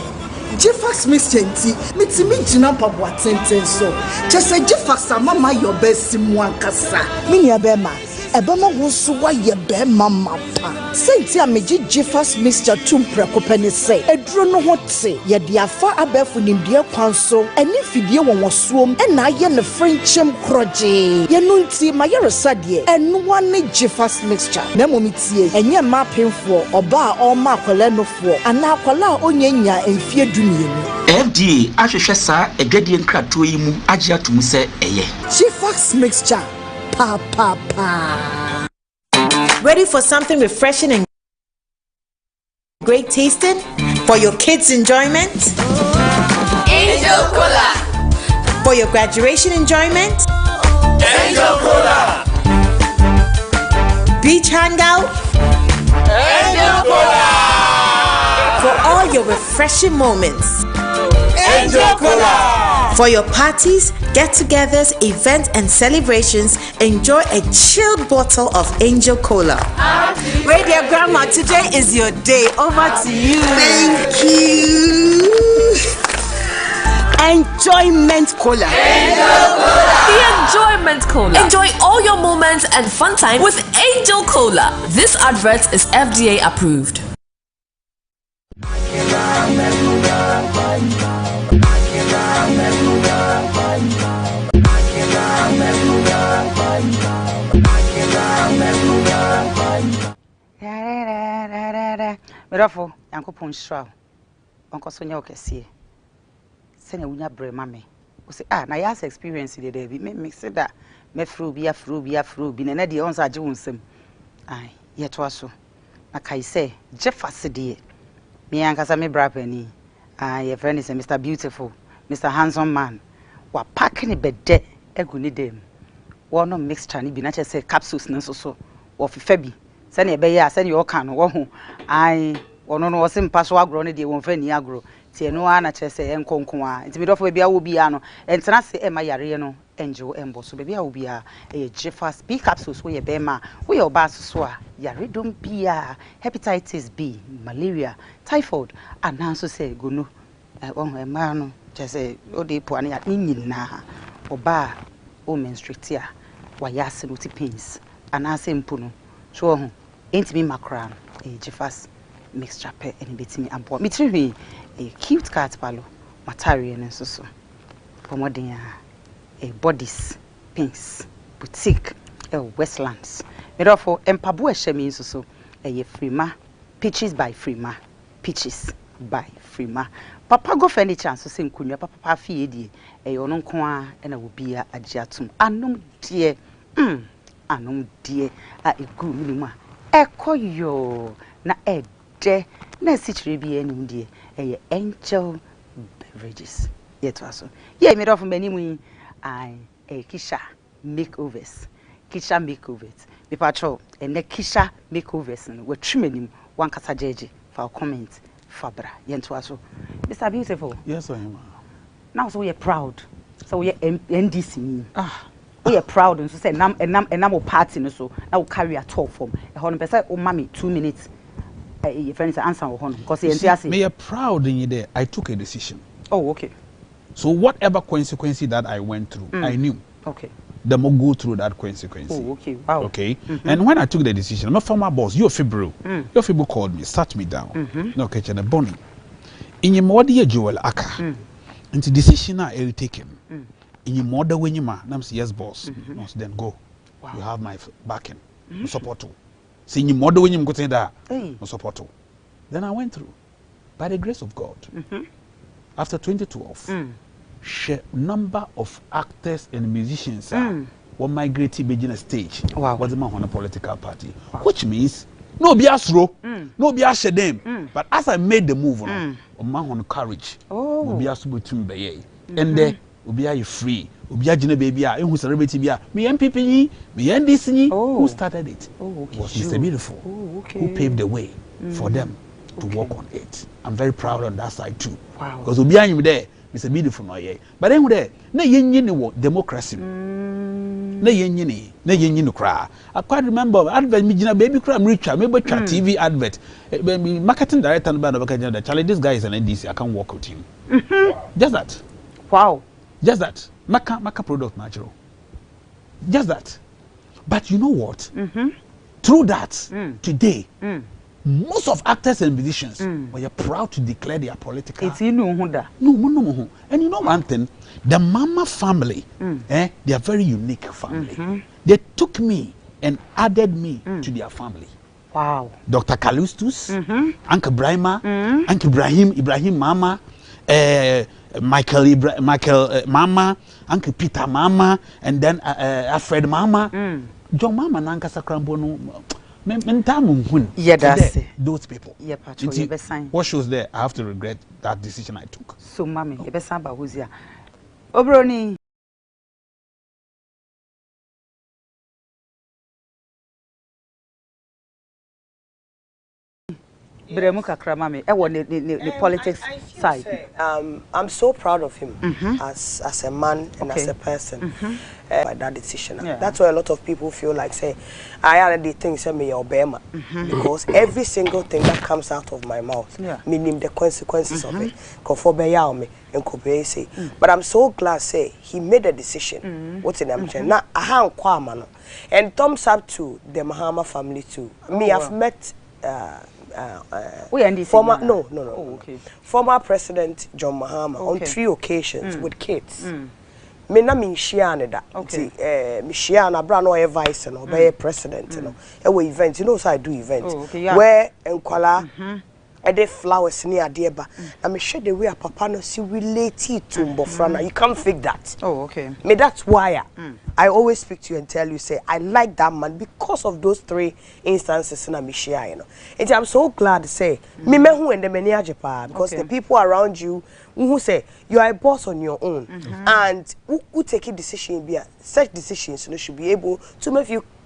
Jefax mixture nti mitimi gina pabo atenten so just say Jefax mama your best one kasa me nia be ma ebama woso wa ye be mama pa senti ameji Jefax mixture tumpre kopani say eduro no hote ye de afa abefu nimdie kwanso eni fidie wonwosuom na ye ne frinchem kroje ye no nti ma ye resade enu wane Jefax mixture na momitie enye ma penfo oba a o ma akwale no fo ana akwala onyanya emfie dumienu FDA ahwehwe sa edwadie nkrato yi mu agye atum se eye Jefax mixture pa. Ready for something refreshing and great tasting for your kids' enjoyment? Angel Cola. For your graduation enjoyment? Angel Cola. Beach hangout? Angel Cola. For all your refreshing moments? Angel Cola. For your parties, get-togethers, events, and celebrations, enjoy a chilled bottle of Angel Cola. Radio Grandma, today is your day. Over to you. Thank you. Enjoyment Cola. Angel Cola. The Enjoyment Cola. Enjoy all your moments and fun time with Angel Cola. This advert is FDA approved. Mirafo, Yankopon Shroud. Uncle Sonia Okesi. Send a winya bre mame. Say, Nayas experience the day. Me mix that. Me frubia, and Eddie owns a Jonesum. Aye, yet was so. Makai say, Jeff Assidi. Me Ankasa me brapeni. Your friend is Mr. Beautiful, Mr. Handsome Man. Wa packing a bed dead, eguni dem. One no mixture ni be not just say capsules so. Or Febi. Send a bear, send your can. I no was in Paswa grown a day one friend Yagro. Say no one at say and conqua. It's a bit of a beer will be ano. And Tanasi Emma Yariano, Angel Embo. So baby I will be a Jeffers B capsules where Bema, we your basua, Yaridum Pia, hepatitis B, malaria, typhoid, and now so say go no. A man just say, oh, they put any at na or bar, oh, menstruatia, why yasin pains, and I say puno. So, ain't me my crown, a Jeffers mixture pet and bit me and bought me to a cute cat palo, Matarian and so. Pomodina, a bodies, pinks, boutique, Westlands. Made off for Empabu means so, a Freema, peaches by Freema, peaches by Freema. Papa go for any chance to sing kunya papa fie die e ono nko a na wo bia agiatum anom die anom die a egu minimu a ekoyo na ede na sichire bia anim die e Angel Beverages yet aso ye me do for manimu ai kisha makeovers me patro and the kisha makeovers no we twemanim wan kasa jeje for comment Fabra, Yentuaso. Mr. Beautiful. Yes, I am. Now, so we are proud. So we are NDC. We are proud and so say, Nam party, so now we carry a talk from a hundred percent. Oh, mommy, 2 minutes. Your friends answer on because he me are proud in you there. I took a decision. Oh, okay. So, whatever consequence that I went through, I knew. Okay. The more go through that consequence. Oh, okay. Wow. Okay. And when I took the decision, my former boss, your February called me, sat me down. No, kitchen a Bonney. In your more dear Joel Aka, into decision I taken. In your mother when you ma, nam say yes, boss. No, then go. Wow. You have my backing, support to. See your mother when you go to that, no support to. Then I went through, by the grace of God. After 2012. Number of actors and musicians were migrating to the stage. Wow. Was on a political party. Wow. Which means no be slow, no be shame. But as I made the move on on courage, no be between be and there will be free, will be a baby, who celebrity be me MPP, me NDC, who started it. Was Mr. Beautiful, who paved the way for them to work on it. I'm very proud on that side too. Wow. Because we'll be there. It's a beautiful no yeah. But anyway, na yenyi ni democracy. Na yenyi ni cry. I quite remember advert me jina baby cry richer, maybe TV advert. Marketing director and the Charlie, this guy is an NDC. I can't work with him. Just that. Wow. Just that. Maka product natural. Just that. But you know what? Through that, today, most of actors and musicians were proud to declare their political. It's no. And you know one thing, the Mama family, they are very unique family. They took me and added me to their family. Wow. Dr. Kalustus, Uncle Brahma, Uncle Ibrahim Mama, Michael Mama, Uncle Peter Mama, and then Alfred Mama, John Mama, Nanka Sakrambono. Yeah, that's it. Those people. Yeah, Patrick. What shows there? I have to regret that decision I took. So, mommy, you better samba who's here. Obroni. The politics side. I'm so proud of him as a man and as a person by that decision. Yeah. That's why a lot of people feel like say I already think say me Obama because every single thing that comes out of my mouth, meaning the consequences of it, but I'm so glad say he made a decision. What's in them? Now I have and thumbs up to the Mahama family too. I've met. Former former President John Mahama on 3 occasions with kids. Me na me share that. Me share na bra no vice no be president no. E we events, you know so I do events where enkwala ede flowers ni adeba na me share the way papa no si relate it to mbofrana. You can't fake that. Oh, okay. Me that's why I always speak to you and tell you say I like that man because of those 3 instances na me share, you know. And I'm so glad to say me hu and the many ajepa because the people around you who say you are a boss on your own and who take a decision be such decisions should be able to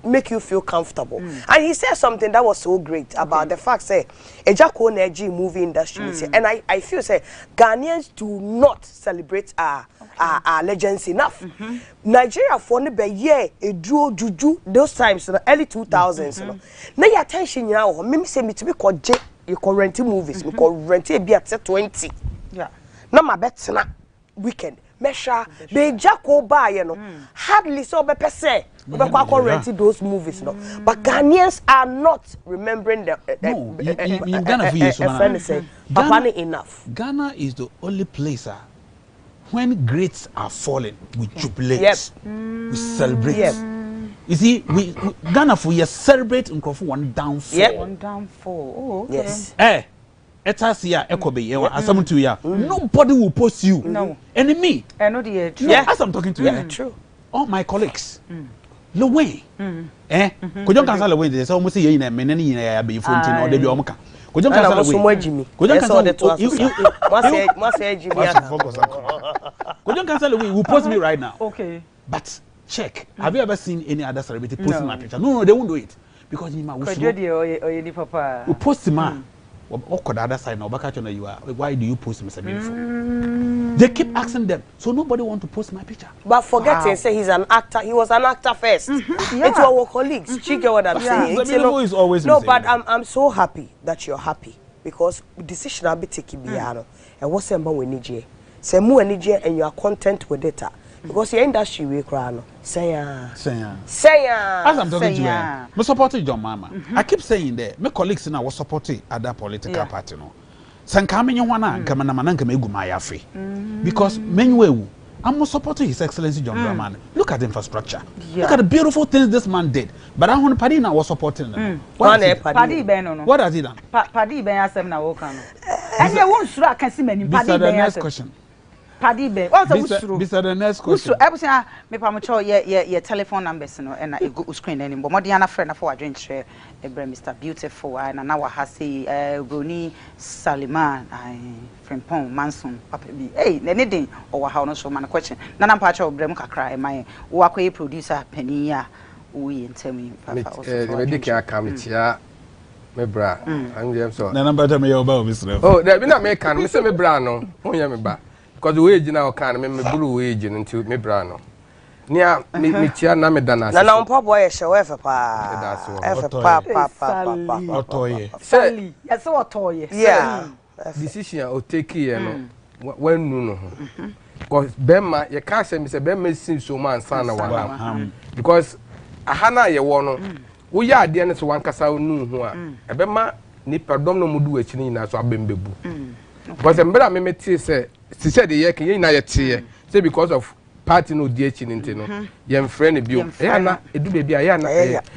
make you feel comfortable. And he said something that was so great about the fact say Ejako Neji movie industry and I feel say Ghanaians do not celebrate our legends enough. Nigeria for ne be year a duo juju those times early 2000s you know. Na your attention now me say me to be called J you call renting movies we call renting be at 20. Yeah. Na my bet na weekend Mesha be Ejako buy you know hardly so be per se. Renting those movies, no. But Ghanaians are not remembering the Ghana enough. Ghana is the only place when greats are falling, we jubilate, we celebrate. You see, we Ghana for celebrate and for one downfall. One downfall. Oh, okay. Yes. Nobody will post you. No. Enemy. I know the true. Yeah. As I'm talking to you. True. All my colleagues. Lewe. Kojon cancel Lewe. They say almost say you na meneni na be fonti na dey be omuka. Kojon cancel Lewe. Kojon cancel Lewe. Will post me right now. Okay. But check. Have you ever seen any other celebrity posting my picture? No, they won't do it because you ma will post ma. The other side now, why do you post me so beautiful? They keep asking them, so nobody want to post my picture. But forgetting, say he's an actor. He was an actor first. It's our colleagues. She get what I'm saying. Is always no, but I'm so happy that you're happy because decision I'll be taking piano. And what's the we need you? Say more energy and you are content with it. Because your industry we cry no. Say As I'm talking to you, I supporting your mama. I keep saying that my colleagues now was supporting other political party no. Sankame nwana nkama na mananka megu mayafe. Because menywe I'm supporting His Excellency John Dramani. Look at the infrastructure. Look at the beautiful things this man did. But I want Paddy now was supporting them. What has he done? Paddy Ben asem na woka no. And you won't sure can see many Paddy Ben. Next question. Paddy Ben. Also Bisa the next question. Ebusia me pamocho ye telephone numbers no and I go screen anymore. Mo dia na friend na for adwen share Mr. Beautiful and na wa ha say Goni Saliman Frimpong Manson papa bi ne den o wa ha no so man question na pa cha obrem kakra e man wo akoye producer pani a wo ye ntemi papa also me dik ya kamtia me bra am so na number to me your ba Mr. Oh there be na me kan me say me bra no won ya me ba because we age now kan me buru we age until me bra no nia me tia na me dana na mpa boy e shewe fa pa otoye sali yes otoye yeah decision o take here no when no ho because bema ye ka say me say bema sin so man san na wa because ahana ye wo no wo ya ade ne so wan kasa nu ho a ebema ni pardon no mudu achi ni na so abembebu because mbra me meti say she said the year na ye tie say because of party no die achi nti no ye mfre bio ya na edu bebi a ya na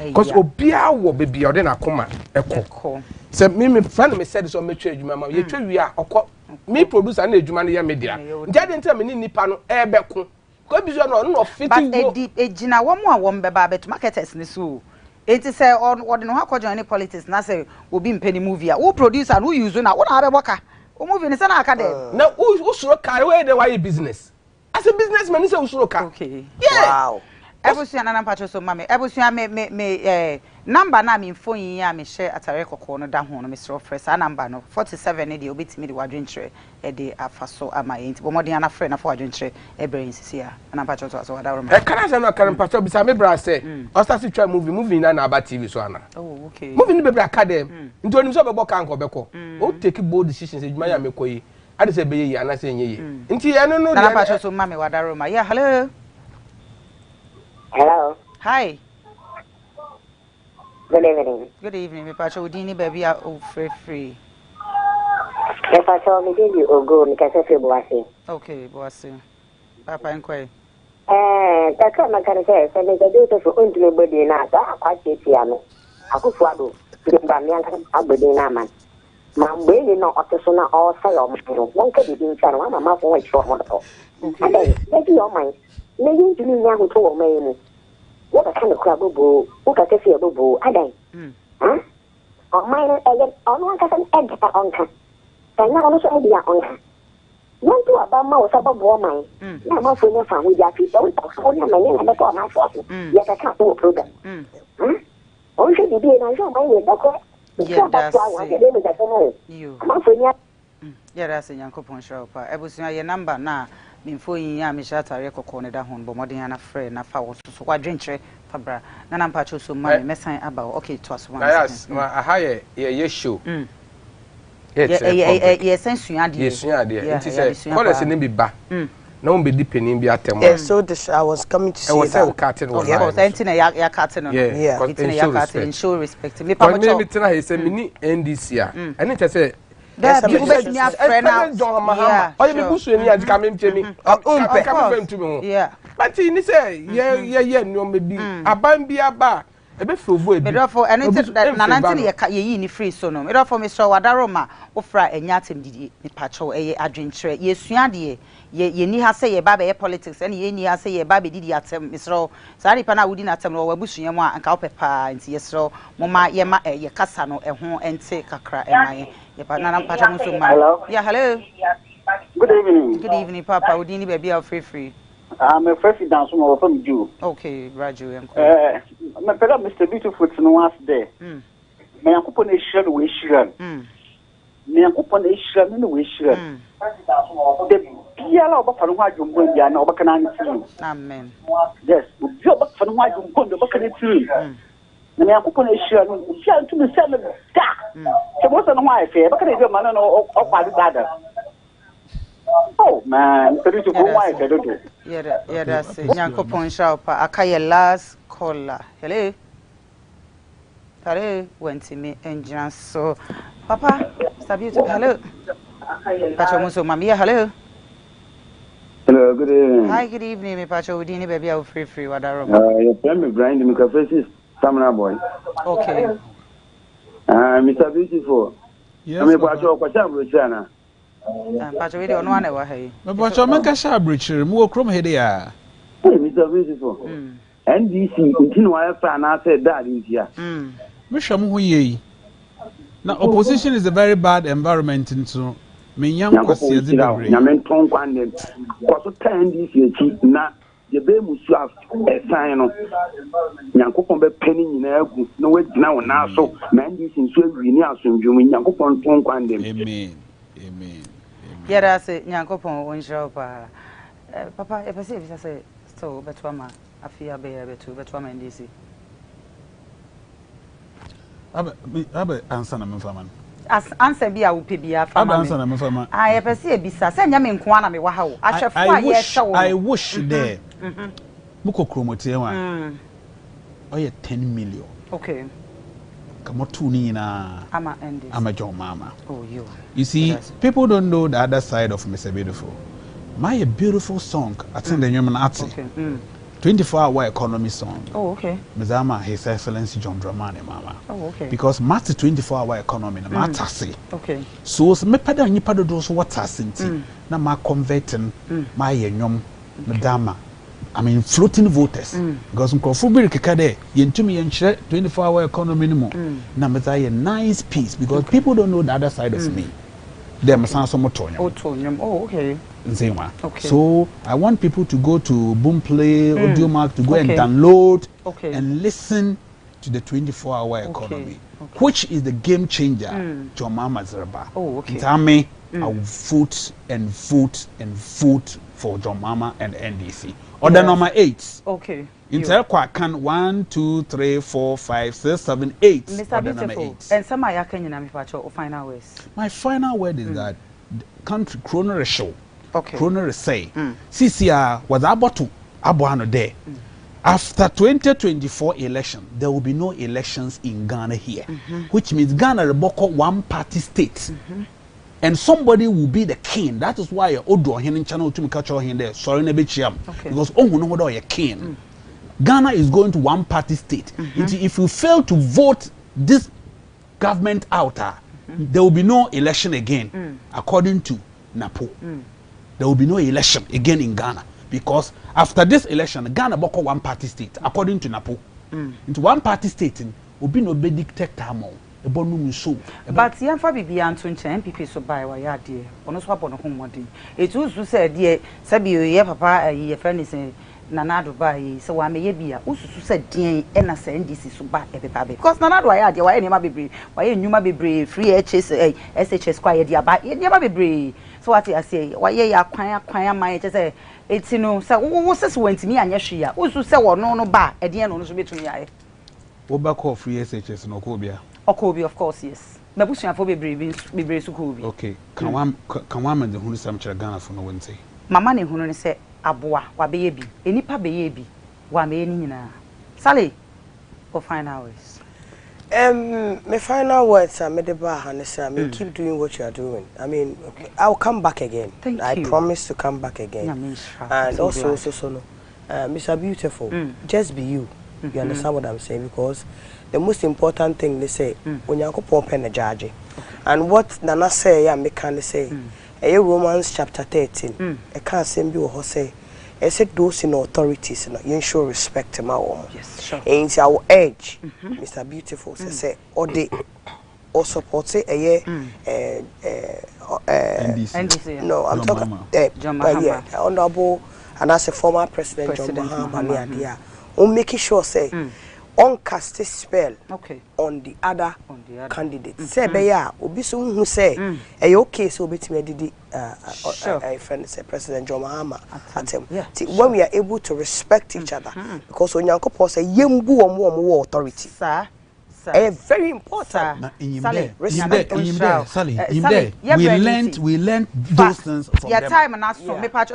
because obia wo bebi o de na koma ekọ say me friend me said so metwa adwuma ma ye twa wi a okọ me producer na adwuma no ye media ntia de ntia me ni nipa no ebeko ko bi so no fitting wo but ejina wo mo a wo mbeba bet marketers ni so enti say on no ha join politics na say obi mpeni movie a wo producer no use na wo na abeboka o movie ni say na aka dem na usuro car wey dey why business as a businessman say usuro car okay yeah wow ebusia na pacho so mama ebusia me number na me phone yin ya me share atare kokko no da ho no me sro fresh a number no 47 ne dey obetimi de wadwenkyere e dey afaso ama enti bo modern ana friend na for wadwenkyere e brain sisi a na pacho so wada ro e kana say na karam pacho bisa me bra say o start to try movie na aba TV so ana oh okay movie ni be bra academy nti onim so be bo kan ko be ko o take bold decisions ejuma ya me koyi ade say be yi ana say nye yi nti eno no na pacho so mama wada ro ma yeah hello. Hello. Hi. Good evening. Good evening, me pacho udini baby a free. Me pacho me dey ogo me kase fe boase. Okay, boase. Papa enkwai. Taka makana se me dey to so onto me body na ta akwache tia me. Akufu ado. Ba me anka abodi na man. My brain no otisona or say or one could be inside one of my voice for one of them. Maybe your mind. Maybe you mean now to me. What a kind of crab boo, who can see a boo, I die. Huh? On mine, on one cousin, egg on her. And now also idea on her. One to about mouse about woman. Now, my friend, with your feet, don't talk on your man and before my force. Yes, I can't do a program. Huh? Or should be an answer my way, okay? Yeah, that's you. My friend, yeah, that's a young couple show. I was your number now. Before you are Michelle corner that home, but more than a friend, a foul, so what drink Fabra, and I'm patching some money, messing about okay to us one. Yes, a higher, yes, show. Yes, since you are yes, it is a call us in be back. No be depending be at them. Yeah, so I was coming to see that. Cutting was anything a cutting. Yeah, in show respect. Me, Papa, he said, mini NDC, and it say. That's a friend. Oh, you be pushing me coming to me. Coming to me. Yeah. But he say, yeah, no, maybe a bambi a bar. A bit for wood. But therefore, and it's that Nancy, ye free so no. It offer me so Wadaroma, Ofra, and Yatin did Pacho, a drink tray. Yes, Yandi, ye need have say a baby politics, and ye need have say a baby did at Miss Row. Sari Pana wouldn't at them or bushing yama and cowpepa and yes, so Mama Yama, a Casano, a home and take a cry. Hello. Yeah, hello. Good evening. Good evening, Papa. Would you baby are free? I'm a president from you. Okay, Raju. My brother, Mr. Beautiful, no one there. May I coupon a shell with Shiran? May I coupon a shell in the wish? The yellow buffalo white you win, and over Amen. Yes, your buffalo white you go to the bucket tree. May I coupon a shell to the seven. So what's on my fair? But can I do man or father? Oh man, yeah, that's it. Yanko Ponsha, Akaya last caller. Hello, went to me engine. So, Papa, Sabi to hello. Pachomuso, Mamma, hello. Hello, good evening. Hi, good evening, me Pacho. Dini baby, I'll free. What are your family grind the microphone, Samana boy. Okay. Mr. Beautiful. Yes, I'm about your question. Pacho, we don't want to hey. But Pacho, bridge, more chrome head. Mr. Beautiful. NDC, continue I said that is here. Mishamu now, opposition is a very bad environment into me young questions in the brain. Yamen Tonk and then was a 10 this year. The baby must have a sign of Yankopon penny in air, no way now, so man, this is so renewed from you in Yankopon Tonk and them. Amen. Yeah, that's it. Yankopon won't show up. Papa, if I say, I say, so, but Wama, I fear bear to but Wama in DC. Abe answer na mfama. As answer be a wo pebia fama. Abe answer na mfama. I ever see bisa. Say nya me nko na me wa ha wo. Ahwefo a ye hwe wo. I wish there. Muko kromotie wa. Oye 10 million. Okay. Kamo tu ni na. Ama ending. Ama John Mama. Oh you see, people don't know the other side of Mr. Beautiful. My beautiful song. I think the human art. Okay. 24-hour economy song. Oh, okay. Mzama, His Excellency John Dramani, Mama. Oh, okay. Because master 24-hour economy, na matasi. Okay. So, me pada ni pada doso watasinti. Na ma converting, ma yenyom, Madama. I mean, floating voters. Because mkofubiri kikade, yentumi yenchire 24-hour economy nimo. Na meza nice piece. Because people don't know the other side of me. Them sound so much. Oh, okay. Okay. So I want people to go to Boomplay, Audiomark to go and download and listen to the 24-hour economy, which is the game changer. John Mama Zerba. Oh, okay. Tame, I will vote and vote and vote for John Mama and NDC. Order number 8. Okay. Intel Kwakan 1, 2, 3, 4, 5, 6, 7, 8. Mr. Beautiful. And some of your final words. My final word is that the country chrono show. Okay. Chrono say. CCR was about to Abuano there. After 2024 election, there will be no elections in Ghana here, which means Ghana Reboko one party state. And somebody will be the king. That is why Odo in channel to catch in there. Sorry, because oh no what are king. Ghana is going to one party state. If you fail to vote this government out, there will be no election again, according to NAPO. There will be no election again in Ghana because after this election, Ghana boko one party state, according to NAPO. Into one party state, will be no be dictator more. But Yanfa Bibi Anton MPP so by why dear, on a swap on a home one. It was who said, dear, Sabi, ye papa, ye friend is Nanado by, so I may be a who said, dear, and I send this is so bad every baby. Because Nanado, why any baby, why you may be brave, free HS, SHS quiet, dear, but you never be brave. So what I say, why ye are quiet, my just say, it's so what's this went to me and yes, who say, well, no bar at the end on the between ye. What back off free SHS no Cobia? Okobi, of course, yes. Mabusia for be brave so cool. Okay, can one man the who is some Ghana for no one say? Mamma who say, Aboa, wa baby, any pa baby, wa me na. Sally, for final words. My final words are Medeba and I mean, keep doing what you are doing. I mean, I'll come back again. I promise to come back again. And also, Mr. Beautiful, just be you. You understand what I'm saying? Because the most important thing they say when you go pen a judge, and what Nana say, I can say, Romans chapter 13, I can't send you or say, I said those in authorities, you ensure respect to my woman. Yes, sure. And it's our edge, Mr. Beautiful, say, or they or support say a year, no, I'm talking, honorable, and as a former president, John Mahama, on making sure say on cast a spell on the other candidate. Say beya obi so hu say e okay so betime didi a friend say President John Mahama atem. When we are able to respect each other because onyankopon say yembu omo authority. Sir. Very important. Respect. We learned those things from them. Time and ask me patch.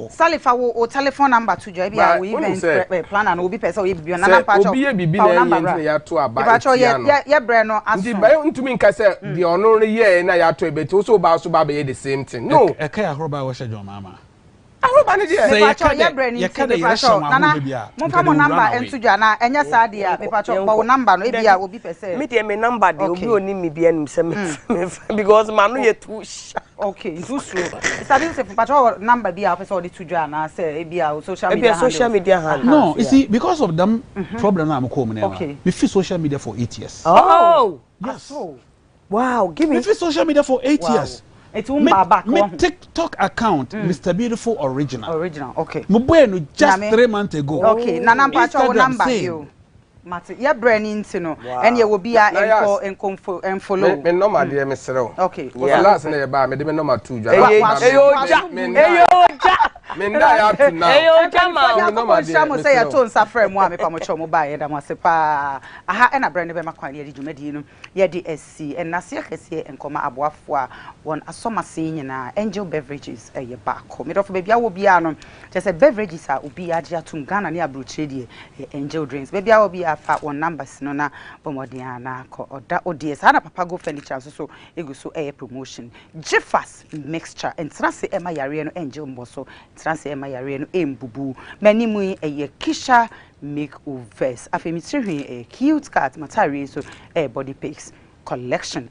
Sally for telephone number to join we even plan and obi person we be on patch. Obi bibi na ya to aba. Patch ye bre no aso. Ndi bayo ntumi nka say the ono ye na ya to ebeti so ba so ba be the same thing. No. E kai ahroba wo hye John Mama. Aroba ne dia. Ye bre ni patch. Nana mo fa mo number entu dwa na enya sa dia me patch bo number no e bia obi pese. Me dia me number de obi oni me bia nim se me because man no ye too sharp. Okay, too slow. Sabi say patch number bia pese odi tu dwa na say e bia social media handle. No, you see because of them problem na am come now. We fit social media for 8 years. Oh. Yes. Wow, give me. We fit social media for 8 years. It's back. My TikTok account, Mr. Beautiful Original. Okay. Mubueno just 3 months ago. Okay. Nana pacho number you. Mate, your brain into no, and you will be a and follow. Me no my dear Mr. Okay. Yeah. Last night ba me de number 2. Menda ya to now. Eyo jama no ma de. Say ya to nsa frame wa me pa mo chomo ba ye da mo se pa. Aha e na brand be makwan ye di dwumadi no. Ye di SC and na se kese enkoma aboafo a won asomase nyina Angel Beverages ye ba ko. Me do fo bia wo bia no. Je say beverages a obi age atum Ghana ne abrochire die Angel Drinks. Be bia wo bia fa won numbers no na bomodian na ko oda odies. Ha na papa go furniture so egu so promotion. Jeffas mixture and trase e ma yare no Angel Mboso. Trans ema yare no embubu mani mu eye kisha makeovers afemitri cute cat material so body pics collection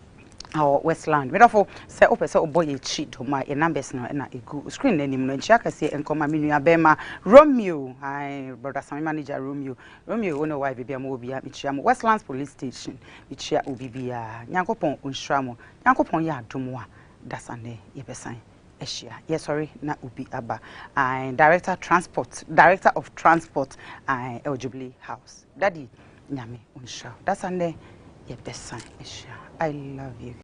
our Westland we therefore say opese oboye chi do my numbers no na egu screen nanim no nchia kase enkoma menu abema Romeo hi brother Sami manager Romeo ono why bibia mo obia michia mo Westlands police station michia obibia nyankopon onhwamo nyankopon ya adomo a dasane yebesan. Yes, sorry, na ubi aba. Director of transport, Jubilee House. Daddy, nyame unsha. That's ande ye best sign. I love you.